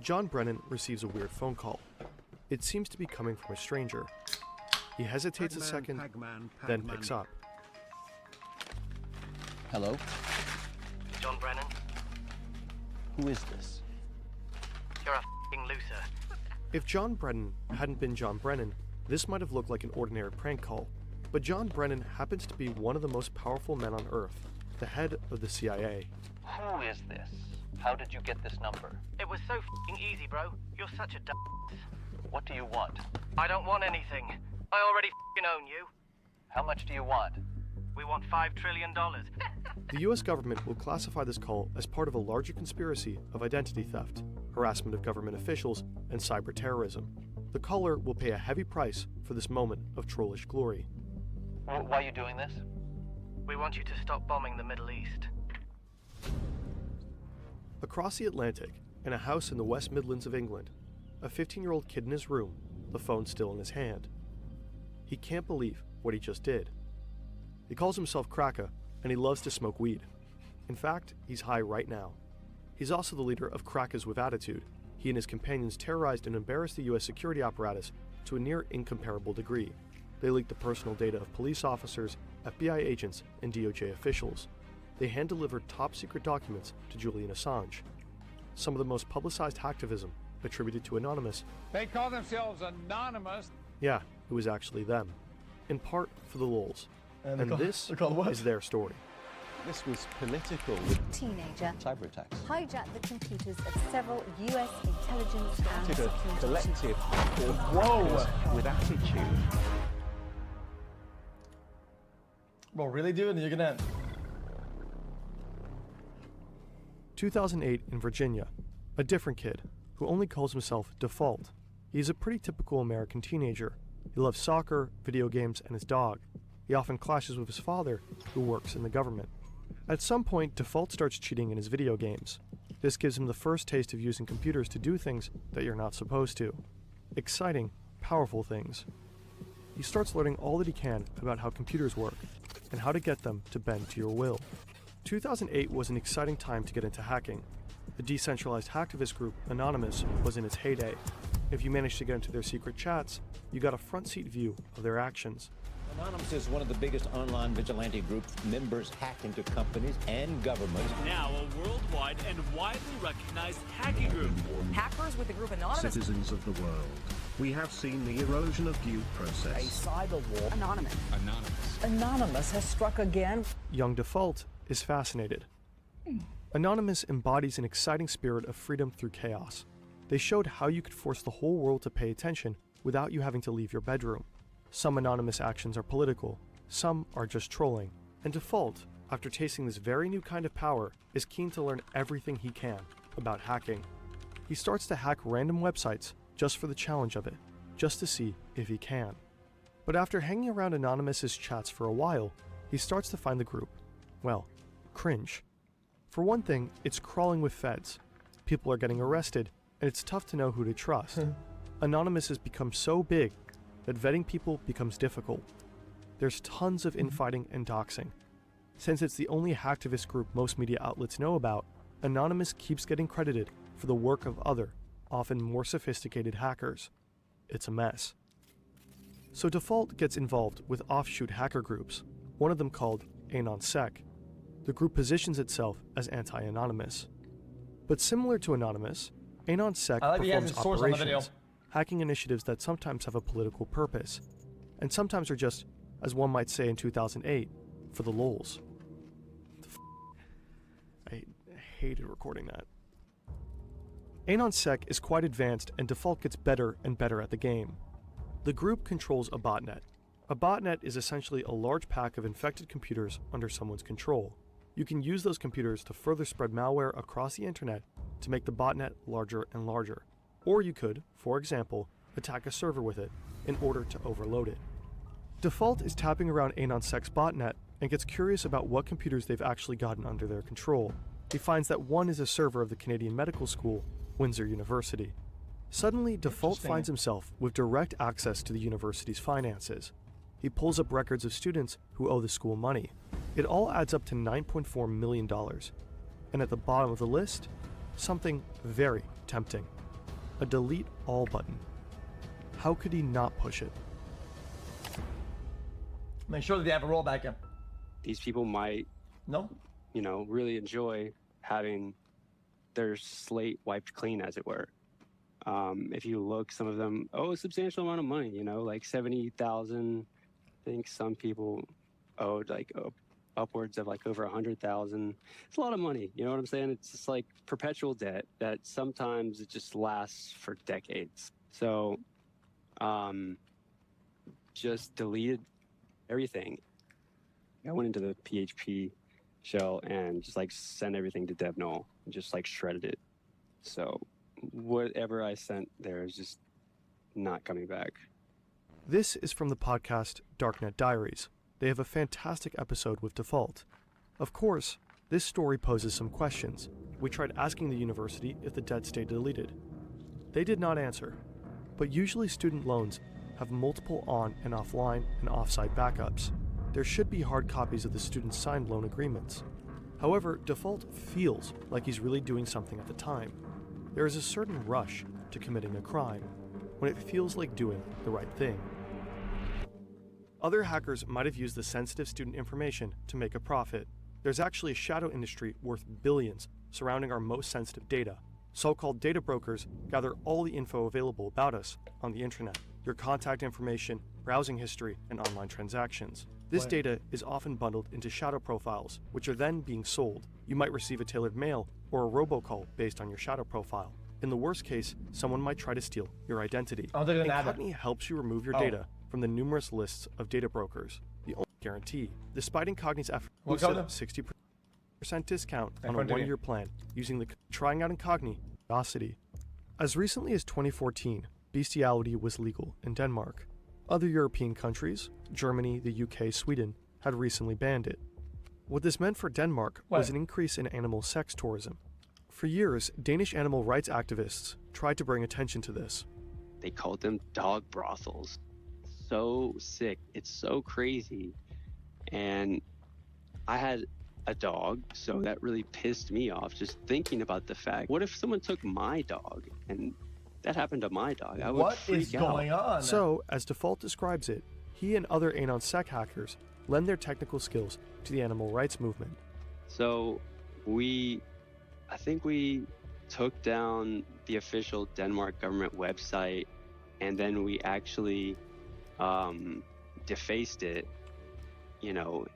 John Brennan receives a weird phone call. It seems to be coming from a stranger. He hesitates a second, then picks up. Hello? John Brennan? Who is this? You're a f***ing loser. If John Brennan hadn't been John Brennan, this might have looked like an ordinary prank call. But John Brennan happens to be one of the most powerful men on Earth, the head of the CIA. Who is this? How did you get this number? It was so f***ing easy, bro. You're such a d***. What do you want? I don't want anything. I already f***ing own you. How much do you want? We want $5 trillion. The US government will classify this call as part of a larger conspiracy of identity theft, harassment of government officials, and cyber terrorism. The caller will pay a heavy price for this moment of trollish glory. Why are you doing this? We want you to stop bombing the Middle East. Across the Atlantic, in a house in the West Midlands of England, a 15-year-old kid in his room, the phone still in his hand. He can't believe what he just did. He calls himself Cracker, and he loves to smoke weed. In fact, he's high right now. He's also the leader of Crackers with Attitude. He and his companions terrorized and embarrassed the US security apparatus to a near incomparable degree. They leaked the personal data of police officers, FBI agents, and DOJ officials. They hand-delivered top-secret documents to Julian Assange. Some of the most publicized hacktivism attributed to Anonymous. They call themselves Anonymous. Yeah, it was actually them. In part for the lulz. And this what? is their story. This was political. Teenager Cyber attacks. hijacked the computers of several US intelligence and Did a security collective Whoa! with attitude. Bro, really, dude? You're gonna... 2008 in Virginia. A different kid, who only calls himself Default. He's a pretty typical American teenager. He loves soccer, video games, and his dog. He often clashes with his father, who works in the government. At some point, Default starts cheating in his video games. This gives him the first taste of using computers to do things that you're not supposed to. Exciting, powerful things. He starts learning all that he can about how computers work, and how to get them to bend to your will. 2008 was an exciting time to get into hacking. The decentralized hacktivist group, Anonymous, was in its heyday. If you managed to get into their secret chats, you got a front-seat view of their actions. Anonymous is one of the biggest online vigilante groups. Members hack into companies and governments. Now a worldwide and widely recognized hacking group. Hackers with the group Anonymous. Citizens of the world. We have seen the erosion of due process. A cyber war. Anonymous. Anonymous has struck again. Young Default is fascinated. Anonymous embodies an exciting spirit of freedom through chaos. They showed how you could force the whole world to pay attention without you having to leave your bedroom. Some Anonymous actions are political, some are just trolling, and Default, after tasting this very new kind of power, is keen to learn everything he can about hacking. He starts to hack random websites just for the challenge of it, just to see if he can. But after hanging around Anonymous's chats for a while, he starts to find the group, well, cringe. For one thing, it's crawling with feds. People are getting arrested, and it's tough to know who to trust. Anonymous has become so big that vetting people becomes difficult. There's tons of infighting and doxing. Since it's the only hacktivist group most media outlets know about, Anonymous keeps getting credited for the work of other, often more sophisticated hackers. It's a mess. So Default gets involved with offshoot hacker groups, one of them called AnonSec. The group positions itself as anti-Anonymous. But similar to Anonymous, AnonSec performs operations, hacking initiatives that sometimes have a political purpose, and sometimes are just, as one might say in 2008, for the lulz. I hated recording that. AnonSec is quite advanced, and Default gets better and better at the game. The group controls a botnet. A botnet is essentially a large pack of infected computers under someone's control. You can use those computers to further spread malware across the internet to make the botnet larger and larger. Or you could, for example, attack a server with it in order to overload it. Default is tapping around AnonSec's botnet and gets curious about what computers they've actually gotten under their control. He finds that one is a server of the Canadian medical school, Windsor University. Suddenly, Default finds himself with direct access to the university's finances. He pulls up records of students who owe the school money. It all adds up to $9.4 million. And at the bottom of the list, something very tempting. a delete all button. How could he not push it? Make sure that they have a rollback in. These people might, No? really enjoy having their slate wiped clean, as it were. If you look, some of them owe a substantial amount of money, like 70,000. I think some people owed upwards of over 100,000. It's a lot of money, you know what I'm saying? It's just like perpetual debt that sometimes it just lasts for decades. So, just deleted everything. I went into the PHP shell and just sent everything to dev null and just shredded it. So whatever I sent there is just not coming back. This is from the podcast Darknet Diaries. They have a fantastic episode with Default. Of course, this story poses some questions. We tried asking the university if the debt stayed deleted. They did not answer, but usually student loans have multiple on and offline and offsite backups. There should be hard copies of the student's signed loan agreements. However, Default feels like he's really doing something at the time. There is a certain rush to committing a crime when it feels like doing the right thing. Other hackers might have used the sensitive student information to make a profit. There's actually a shadow industry worth billions surrounding our most sensitive data. So-called data brokers gather all the info available about us on the internet, your contact information, browsing history, and online transactions. This data is often bundled into shadow profiles, which are then being sold. You might receive a tailored mail or a robocall based on your shadow profile. In the worst case, someone might try to steal your identity. Incognito helps you remove your data from the numerous lists of data brokers. The only guarantee. Despite Incognito's effort, we set up 60% discount on a one-year plan using the trying out Incognito curiosity. As recently as 2014, bestiality was legal in Denmark. Other European countries, Germany, the UK, Sweden, had recently banned it. What this meant for Denmark was an increase in animal sex tourism. For years, Danish animal rights activists tried to bring attention to this. They called them dog brothels. So sick. It's so crazy. And I had a dog, so that really pissed me off just thinking about the fact, what if someone took my dog and that happened to my dog? I would freak out. What is going on? So, as Default describes it, he and other AnonSec hackers lend their technical skills to the animal rights movement. So I think we took down the official Denmark government website, and then we actually defaced it,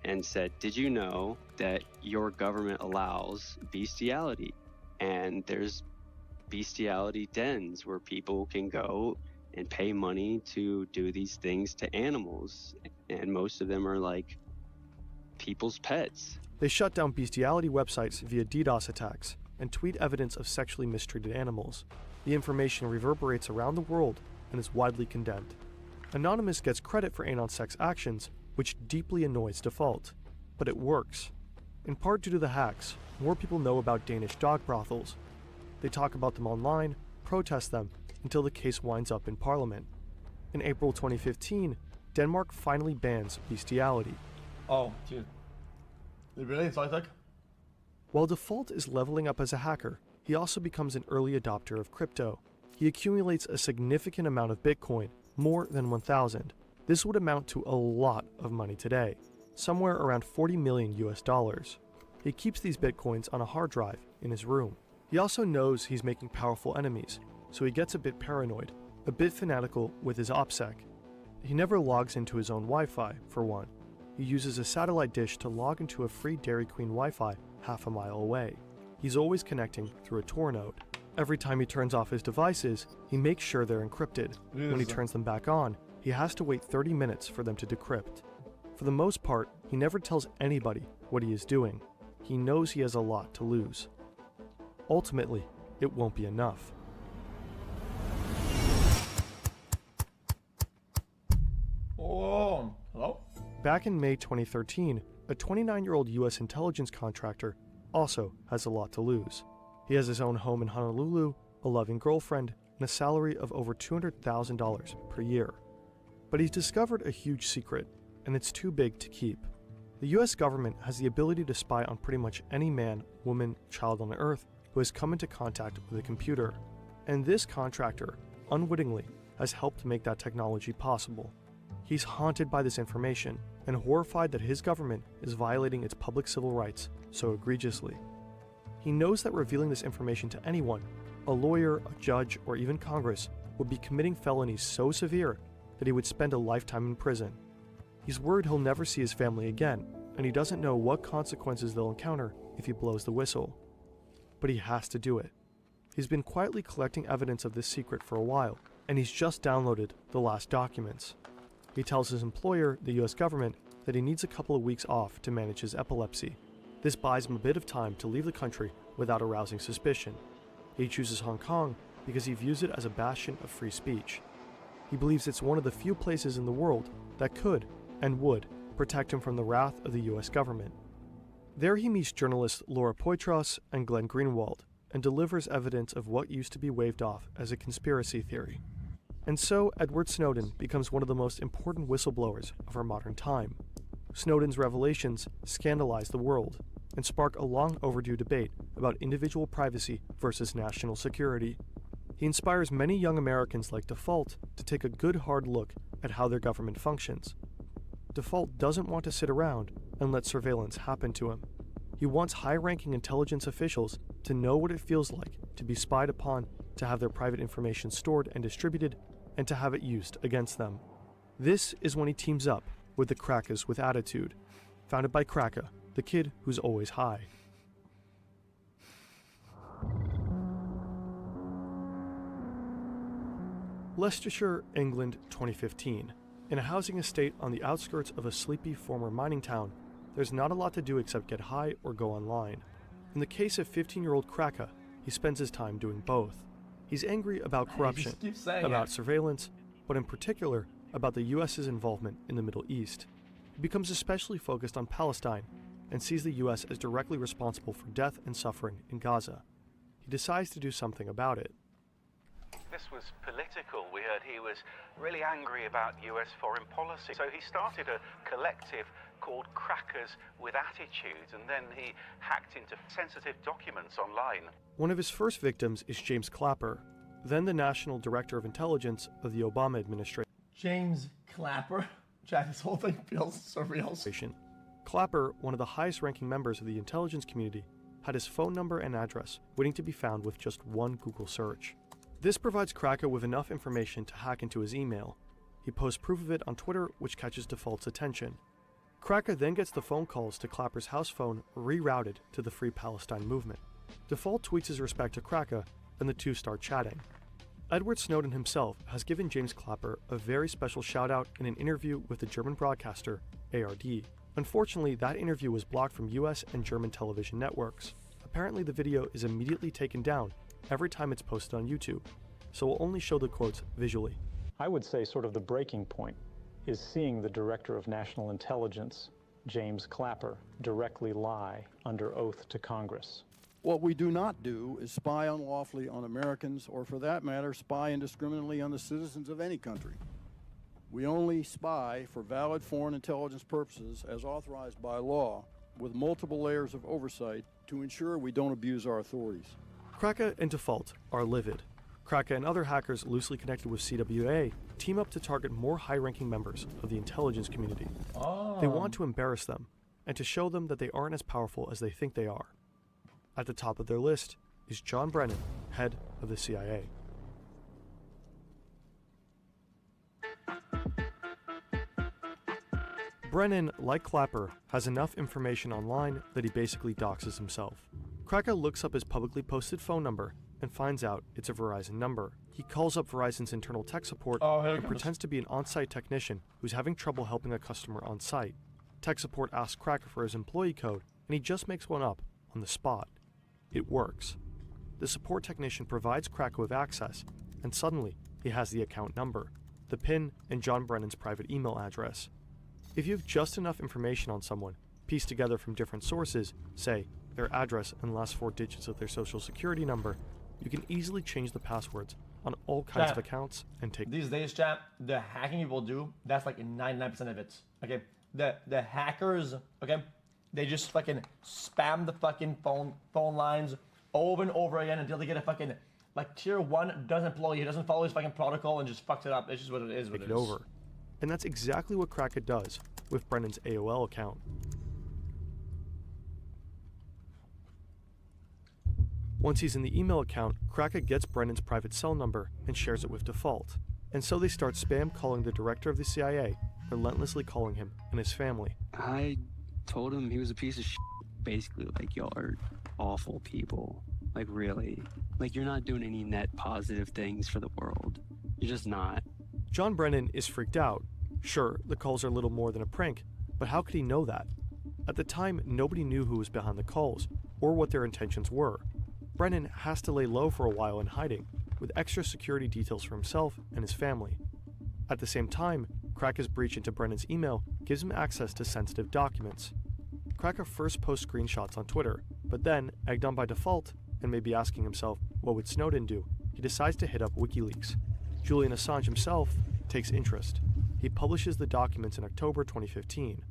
and said, did you know that your government allows bestiality? And there's bestiality dens where people can go and pay money to do these things to animals. And most of them are people's pets. They shut down bestiality websites via DDoS attacks and tweet evidence of sexually mistreated animals. The information reverberates around the world and is widely condemned. Anonymous gets credit for AnonSec's actions, which deeply annoys Default. But it works. In part due to the hacks, more people know about Danish dog brothels. They talk about them online, protest them, until the case winds up in Parliament. In April 2015, Denmark finally bans bestiality. Oh, dude. Really? It's While Default is leveling up as a hacker, he also becomes an early adopter of crypto. He accumulates a significant amount of Bitcoin, more than 1,000. This would amount to a lot of money today, somewhere around $40 million US. He keeps these Bitcoins on a hard drive in his room. He also knows he's making powerful enemies, so he gets a bit paranoid, a bit fanatical with his OPSEC. He never logs into his own Wi-Fi, for one. He uses a satellite dish to log into a free Dairy Queen Wi-Fi half a mile away. He's always connecting through a Tor node. Every time he turns off his devices, he makes sure they're encrypted. When he turns them back on, he has to wait 30 minutes for them to decrypt. For the most part, he never tells anybody what he is doing. He knows he has a lot to lose. Ultimately, it won't be enough. Oh, hello? Back in May 2013, a 29-year-old US intelligence contractor also has a lot to lose. He has his own home in Honolulu, a loving girlfriend, and a salary of over $200,000 per year. But he's discovered a huge secret, and it's too big to keep. The US government has the ability to spy on pretty much any man, woman, child on Earth who has come into contact with a computer. And this contractor, unwittingly, has helped make that technology possible. He's haunted by this information and horrified that his government is violating its public civil rights so egregiously. He knows that revealing this information to anyone, a lawyer, a judge, or even Congress, would be committing felonies so severe that he would spend a lifetime in prison. He's worried he'll never see his family again, and he doesn't know what consequences they'll encounter if he blows the whistle. But he has to do it. He's been quietly collecting evidence of this secret for a while, and he's just downloaded the last documents. He tells his employer, the US government, that he needs a couple of weeks off to manage his epilepsy. This buys him a bit of time to leave the country without arousing suspicion. He chooses Hong Kong because he views it as a bastion of free speech. He believes it's one of the few places in the world that could and would protect him from the wrath of the US government. There he meets journalists Laura Poitras and Glenn Greenwald and delivers evidence of what used to be waved off as a conspiracy theory. And so Edward Snowden becomes one of the most important whistleblowers of our modern time. Snowden's revelations scandalize the world and spark a long overdue debate about individual privacy versus national security. He inspires many young Americans like Default to take a good hard look at how their government functions. Default doesn't want to sit around and let surveillance happen to him. He wants high-ranking intelligence officials to know what it feels like to be spied upon, to have their private information stored and distributed, and to have it used against them. This is when he teams up with the Crackers with Attitude, founded by Cracker, the kid who's always high. Leicestershire, England, 2015. In a housing estate on the outskirts of a sleepy former mining town, there's not a lot to do except get high or go online. In the case of 15-year-old Cracker, he spends his time doing both. He's angry about corruption, about surveillance, but in particular about the US's involvement in the Middle East. He becomes especially focused on Palestine and sees the US as directly responsible for death and suffering in Gaza. He decides to do something about it. This was political. We heard he was really angry about US foreign policy. So he started a collective called Crackers with Attitude, and then he hacked into sensitive documents online. One of his first victims is James Clapper, then the National Director of Intelligence of the Obama administration. James Clapper? Jack, this whole thing feels surreal. Clapper, one of the highest-ranking members of the intelligence community, had his phone number and address waiting to be found with just one Google search. This provides Cracker with enough information to hack into his email. He posts proof of it on Twitter, which catches Default's attention. Cracker then gets the phone calls to Clapper's house phone rerouted to the Free Palestine movement. Default tweets his respect to Cracker, and the two start chatting. Edward Snowden himself has given James Clapper a very special shout-out in an interview with the German broadcaster ARD. Unfortunately, that interview was blocked from US and German television networks. Apparently, the video is immediately taken down every time it's posted on YouTube, so we'll only show the quotes visually. I would say sort of the breaking point is seeing the Director of National Intelligence, James Clapper, directly lie under oath to Congress. What we do not do is spy unlawfully on Americans, or for that matter, spy indiscriminately on the citizens of any country. We only spy for valid foreign intelligence purposes as authorized by law, with multiple layers of oversight to ensure we don't abuse our authorities. Cracker and Default are livid. Cracker and other hackers loosely connected with CWA team up to target more high-ranking members of the intelligence community. They want to embarrass them and to show them that they aren't as powerful as they think they are. At the top of their list is John Brennan, head of the CIA. Brennan, like Clapper, has enough information online that he basically doxes himself. Cracker looks up his publicly posted phone number and finds out it's a Verizon number. He calls up Verizon's internal tech support and pretends to be an on-site technician who's having trouble helping a customer on site. Tech support asks Cracker for his employee code, and he just makes one up on the spot. It works. The support technician provides Cracker with access, and suddenly he has the account number, the PIN, and John Brennan's private email address. If you have just enough information on someone, pieced together from different sources, say their address and last 4 digits of their social security number, you can easily change the passwords on all kinds of accounts and take... These days, chat, the hacking people do, that's like 99% of it, okay? The hackers, okay, they just fucking spam the fucking phone lines over and over again until they get a fucking like tier 1 doesn't employ, he doesn't follow his fucking protocol and just fucks it up. It's just what it is. Take it over. And that's exactly what Kraka does with Brennan's AOL account. Once he's in the email account, Kraka gets Brennan's private cell number and shares it with Default. And so they start spam calling the director of the CIA, relentlessly calling him and his family. I told him he was a piece of shit. Basically, like, y'all are awful people. Like, really. Like, you're not doing any net positive things for the world. You're just not. John Brennan is freaked out. Sure, the calls are little more than a prank, but how could he know that? At the time, nobody knew who was behind the calls, or what their intentions were. Brennan has to lay low for a while in hiding, with extra security details for himself and his family. At the same time, Kraka's breach into Brennan's email gives him access to sensitive documents. Kraka first posts screenshots on Twitter, but then, egged on by Default, and maybe asking himself, what would Snowden do, he decides to hit up WikiLeaks. Julian Assange himself takes interest. He publishes the documents in October 2015.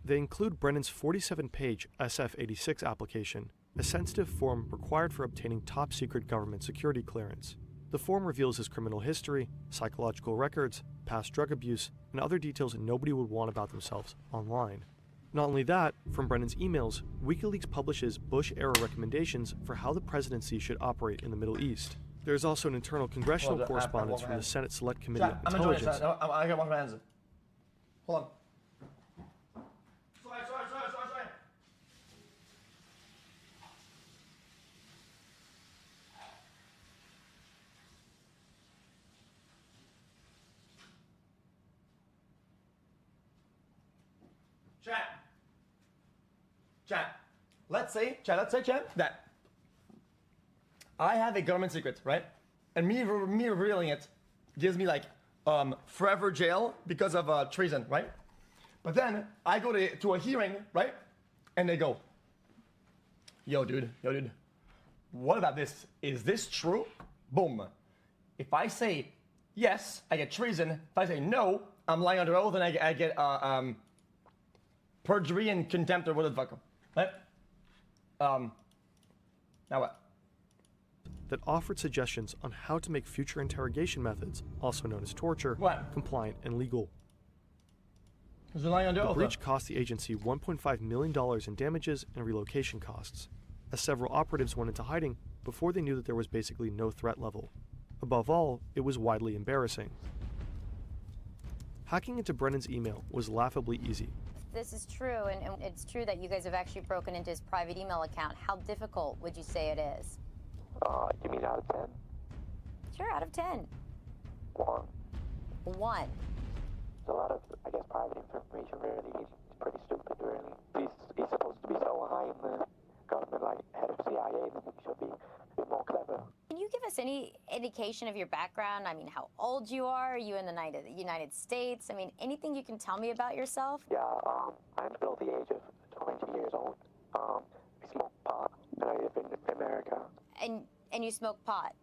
They include Brennan's 47-page SF-86 application, a sensitive form required for obtaining top-secret government security clearance. The form reveals his criminal history, psychological records, past drug abuse, and other details nobody would want about themselves online. Not only that, from Brennan's emails, WikiLeaks publishes Bush-era recommendations for how the presidency should operate in the Middle East. There is also an internal congressional correspondence from the Senate Select Committee on Intelligence. I got one hands. Hold on. Sorry. Chat. Let's say that I have a government secret, right? And me revealing it gives me like forever jail because of treason, right? But then I go to a hearing, right? And they go, yo dude, what about this? Is this true? Boom. If I say yes, I get treason. If I say no, I'm lying under oath and I get perjury and contempt or whatever the fuck. Right? Now what? That offered suggestions on how to make future interrogation methods, also known as torture, compliant and legal. The breach cost the agency $1.5 million in damages and relocation costs, as several operatives went into hiding before they knew that there was basically no threat level. Above all, it was widely embarrassing. Hacking into Brennan's email was laughably easy. This is true, and it's true that you guys have actually broken into his private email account. How difficult would you say it is? You mean out of 10? Sure, out of 10. 1. 1. It's a lot of, I guess, private information, really. He's pretty stupid, really. He's supposed to be so high in the government, like head of CIA, that he should be a bit more clever. Can you give us any indication of your background? I mean, how old you are? Are you in the United States? I mean, anything you can tell me about yourself? Yeah, I'm still the age of 20 years old. I smoke pot, and I live in America. And you smoke pot?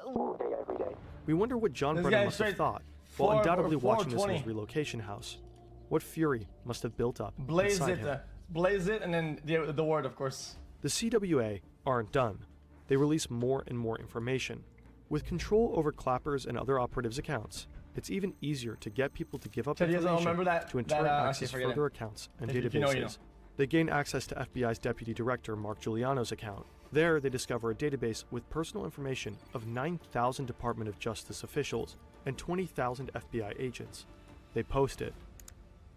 All day, every day. We wonder what John Brennan must have thought, while undoubtedly watching this in his relocation house. What fury must have built up inside him. Blaze it, and then the word, of course. The CWA aren't done. They release more and more information. With control over Clapper's and other operatives' accounts, it's even easier to get people to give up information to in turn access further accounts and databases. They gain access to FBI's Deputy Director Mark Giuliano's account. There, they discover a database with personal information of 9,000 Department of Justice officials and 20,000 FBI agents. They post it.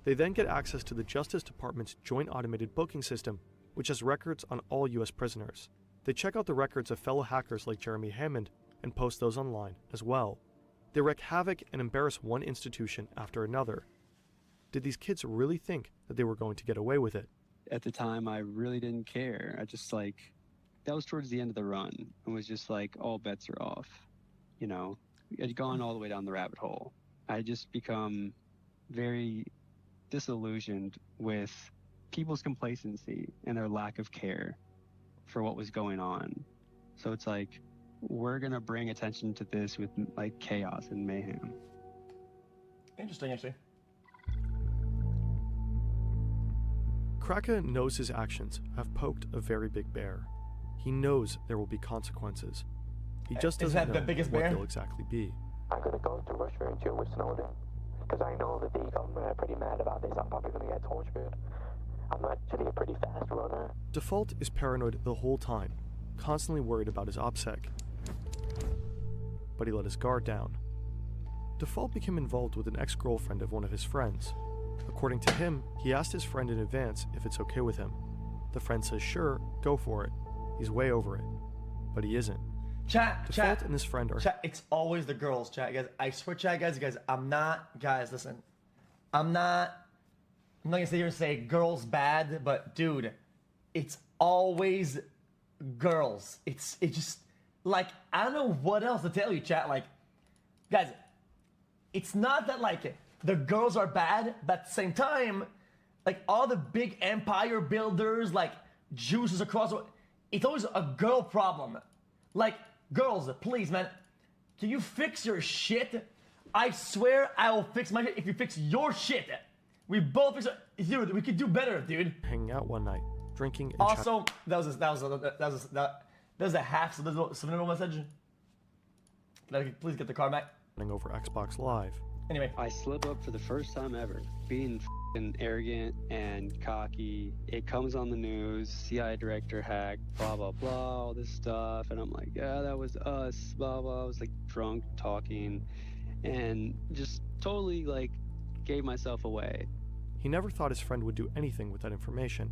They then get access to the Justice Department's Joint Automated Booking System, which has records on all U.S. prisoners. They check out the records of fellow hackers like Jeremy Hammond and post those online as well. They wreak havoc and embarrass one institution after another. Did these kids really think that they were going to get away with it? At the time, I really didn't care. I just that was towards the end of the run. It was just like, all bets are off. You know, I'd gone all the way down the rabbit hole. I just become very disillusioned with people's complacency and their lack of care for what was going on. So it's like, we're going to bring attention to this with like chaos and mayhem. Interesting, actually. Kraka knows his actions have poked a very big bear. He knows there will be consequences. He just Is doesn't that know the biggest what bear? they'll exactly be. I'm gonna go to Russia and chill with Snowden. Because I know that the government are pretty mad about this. I'm probably gonna get tortured. I'm actually a pretty fast runner. Default is paranoid the whole time, constantly worried about his OPSEC. But he let his guard down. Default became involved with an ex-girlfriend of one of his friends. According to him, he asked his friend in advance if it's okay with him. The friend says sure, go for it. He's way over it. But he isn't. Default Default and his friend are... It's always the girls, chat, guys. I swear, chat, guys, guys, listen. I'm not gonna sit here and say girls bad, but dude, it's always girls. It's just, like, I don't know what else to tell you, chat. Like, guys, it's not that, like, the girls are bad, but at the same time, like, all the big empire builders, like, juices across the world, it's always a girl problem. Like, girls, please, man, can you fix your shit? I swear I will fix my shit if you fix your shit. We both fix it. Dude, we could do better, dude. Hanging out one night, drinking and Also, that was a half subliminal message. Please get the car back. chatting over Xbox Live. Anyway, I slip up for the first time ever. Being f***ing arrogant and cocky. It comes on the news, CIA director hacked, blah, blah, blah, all this stuff. And I'm like, yeah, that was us, blah, blah. I was like drunk talking and just totally like gave myself away. He never thought his friend would do anything with that information.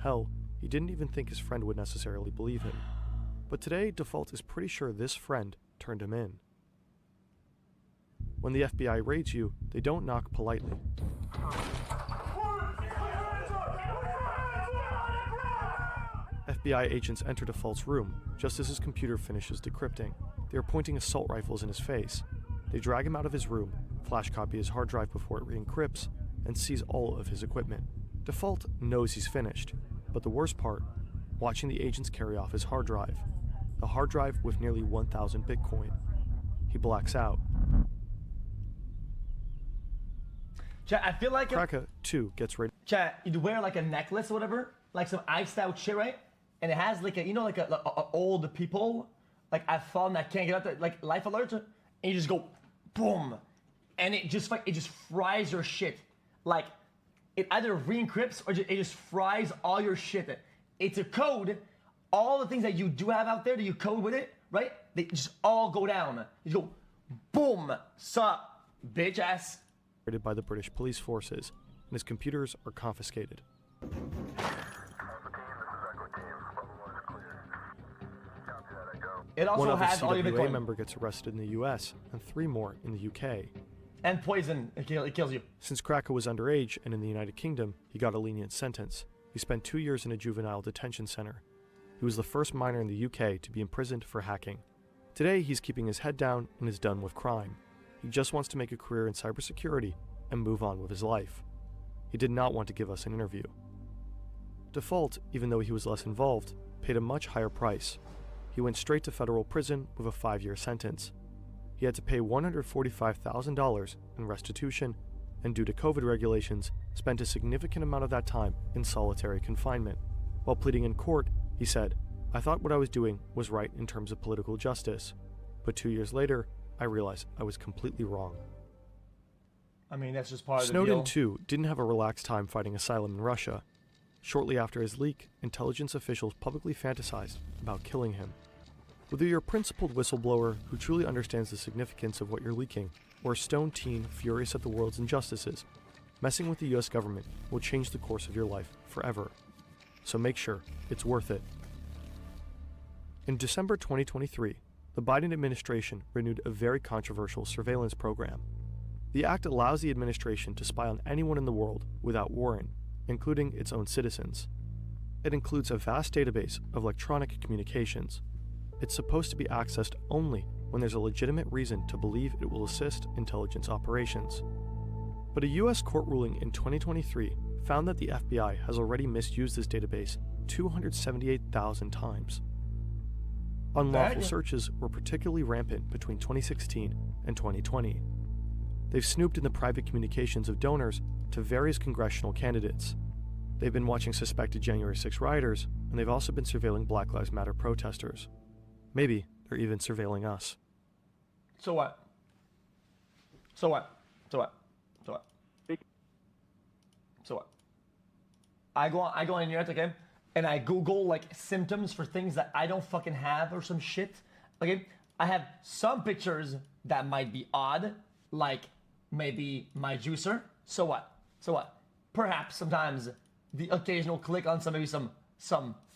Hell, he didn't even think his friend would necessarily believe him. But today, Default is pretty sure this friend turned him in. When the FBI raids you, they don't knock politely. FBI agents enter Default's room just as his computer finishes decrypting. They are pointing assault rifles in his face. They drag him out of his room, flash copy his hard drive before it re-encrypts, and seize all of his equipment. Default knows he's finished, but the worst part, watching the agents carry off his hard drive. The hard drive with nearly 1,000 Bitcoin. He blacks out. Chat, I feel like Kraka, too, gets ready. Chat, you'd wear like a necklace or whatever, like some iced out shit, right? And it has like a, you know, like a old people, like I've fallen that can't get out there, like life alert, and you just go, boom, and it just fries your shit. Like, it either re-encrypts or it just fries all your shit. It's a code. All the things that you do have out there that you code with it, right? They just all go down. You go, boom, sup, bitch ass. By the British police forces, and his computers are confiscated. It also One has all your other CWA Bitcoin. member gets arrested in the US, and 3 more in the UK. And poison, it kills you. Since Kraka was underage and in the United Kingdom, he got a lenient sentence. He spent 2 years in a juvenile detention center. He was the first minor in the UK to be imprisoned for hacking. Today, he's keeping his head down and is done with crime. He just wants to make a career in cybersecurity and move on with his life. He did not want to give us an interview. Default, even though he was less involved, paid a much higher price. He went straight to federal prison with a 5-year sentence. He had to pay $145,000 in restitution, and due to COVID regulations, spent a significant amount of that time in solitary confinement. While pleading in court, he said, "I thought what I was doing was right in terms of political justice, but 2 years later, I realized I was completely wrong." I mean, that's just part of the Snowden, deal. too, didn't have a relaxed time fighting asylum in Russia. Shortly after his leak, intelligence officials publicly fantasized about killing him. Whether you're a principled whistleblower who truly understands the significance of what you're leaking, or a stone teen furious at the world's injustices, messing with the US government will change the course of your life forever. So make sure it's worth it. In December 2023, the Biden administration renewed a very controversial surveillance program. The act allows the administration to spy on anyone in the world without warrant, including its own citizens. It includes a vast database of electronic communications. It's supposed to be accessed only when there's a legitimate reason to believe it will assist intelligence operations. But a US court ruling in 2023 found that the FBI has already misused this database 278,000 times. Unlawful searches were particularly rampant between 2016 and 2020. They've snooped in the private communications of donors to various congressional candidates. They've been watching suspected January 6 rioters, and they've also been surveilling Black Lives Matter protesters. Maybe They're even surveilling us. So what? So what? So what? So what? So what? I go on the internet, okay, and I Google like symptoms for things that I don't fucking have or some shit. Okay, I have some pictures that might be odd, like maybe my juicer. So what? So what? Perhaps sometimes the occasional click on maybe some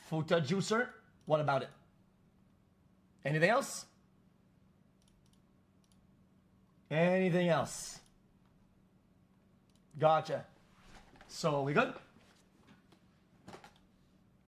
Futa juicer. What about it? Anything else? Anything else? Gotcha. So we good?